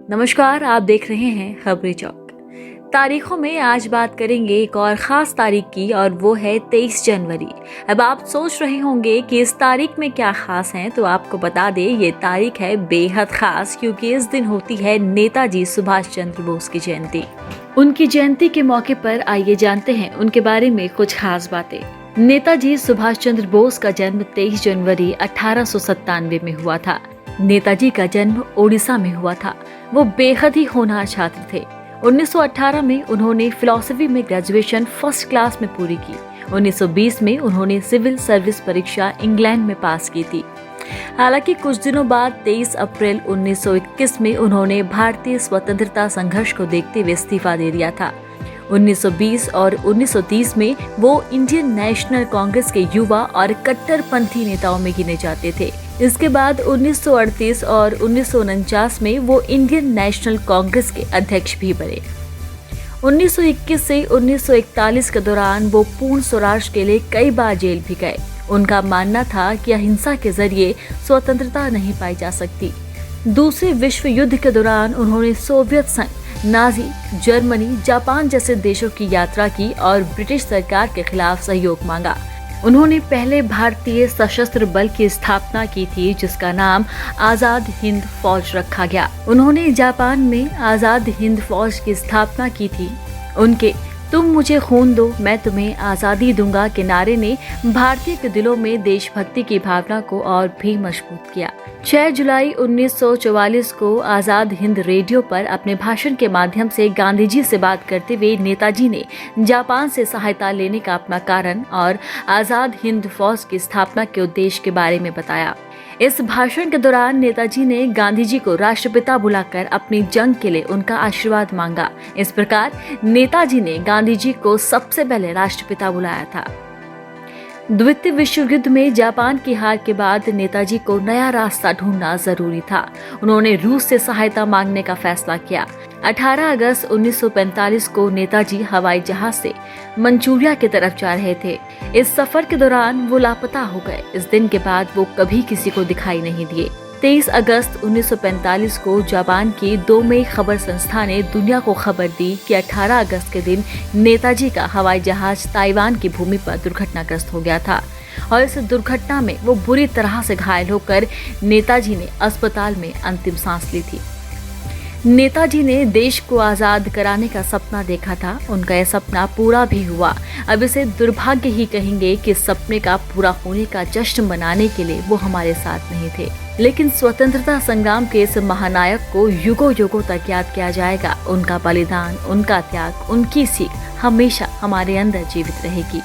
नमस्कार, आप देख रहे हैं खबरें चौक। तारीखों में आज बात करेंगे एक और खास तारीख की, और वो है 23 जनवरी। अब आप सोच रहे होंगे कि इस तारीख में क्या खास है, तो आपको बता दें ये तारीख है बेहद खास, क्योंकि इस दिन होती है नेताजी सुभाष चंद्र बोस की जयंती। उनकी जयंती के मौके पर आइए जानते हैं उनके बारे में कुछ खास बातें। नेताजी सुभाष चंद्र बोस का जन्म 23 जनवरी 1897 में हुआ था। नेताजी का जन्म ओडिशा में हुआ था। वो बेहद ही होनहार छात्र थे। 1918 में उन्होंने फिलॉसफी में ग्रेजुएशन फर्स्ट क्लास में पूरी की। 1920 में उन्होंने सिविल सर्विस परीक्षा इंग्लैंड में पास की थी। हालांकि कुछ दिनों बाद 23 अप्रैल 1921 में उन्होंने भारतीय स्वतंत्रता संघर्ष को देखते हुए इस्तीफा दे दिया था। 1920 और 1930 में वो इंडियन नेशनल कांग्रेस के युवा और कट्टरपंथी नेताओं में गिने जाते थे। इसके बाद 1938 और 1949 में वो इंडियन नेशनल कांग्रेस के अध्यक्ष भी बने। 1921 से 1941 के दौरान वो पूर्ण स्वराज के लिए कई बार जेल भी गए। उनका मानना था कि अहिंसा के जरिए स्वतंत्रता नहीं पाई जा सकती। दूसरे विश्व युद्ध के दौरान उन्होंने सोवियत संघ, नाजी, जर्मनी, जापान जैसे देशों की यात्रा की और ब्रिटिश सरकार के खिलाफ सहयोग मांगा। उन्होंने पहले भारतीय सशस्त्र बल की स्थापना की थी, जिसका नाम आजाद हिंद फौज रखा गया। उन्होंने जापान में आजाद हिंद फौज की स्थापना की थी। उनके तुम मुझे खून दो, मैं तुम्हें आजादी दूंगा के नारे ने भारतीय के दिलों में देशभक्ति की भावना को और भी मजबूत किया। 6 जुलाई 1944 को आजाद हिंद रेडियो पर अपने भाषण के माध्यम से गांधी जी से बात करते हुए नेताजी ने जापान से सहायता लेने का अपना कारण और आजाद हिंद फौज की स्थापना के उद्देश्य के बारे में बताया। इस भाषण के दौरान नेताजी ने गांधी जी को राष्ट्रपिता बुलाकर अपनी जंग के लिए उनका आशीर्वाद मांगा। इस प्रकार नेताजी ने गांधी जी को सबसे पहले राष्ट्रपिता बुलाया था। द्वितीय विश्व युद्ध में जापान की हार के बाद नेताजी को नया रास्ता ढूंढना जरूरी था। उन्होंने रूस से सहायता मांगने का फैसला किया। 18 अगस्त 1945 को नेताजी हवाई जहाज से मंचूरिया की तरफ जा रहे थे। इस सफर के दौरान वो लापता हो गए। इस दिन के बाद वो कभी किसी को दिखाई नहीं दिए। 23 अगस्त 1945 को जापान की दोमेई खबर संस्था ने दुनिया को खबर दी कि 18 अगस्त के दिन नेताजी का हवाई जहाज ताइवान की भूमि पर दुर्घटनाग्रस्त हो गया था, और इस दुर्घटना में वो बुरी तरह से घायल होकर नेताजी ने अस्पताल में अंतिम सांस ली थी। नेताजी ने देश को आजाद कराने का सपना देखा था। उनका यह सपना पूरा भी हुआ। अब इसे दुर्भाग्य ही कहेंगे कि सपने का पूरा होने का जश्न मनाने के लिए वो हमारे साथ नहीं थे, लेकिन स्वतंत्रता संग्राम के इस महानायक को युगों युगों तक याद किया जाएगा। उनका बलिदान, उनका त्याग, उनकी सीख हमेशा हमारे अंदर जीवित रहेगी।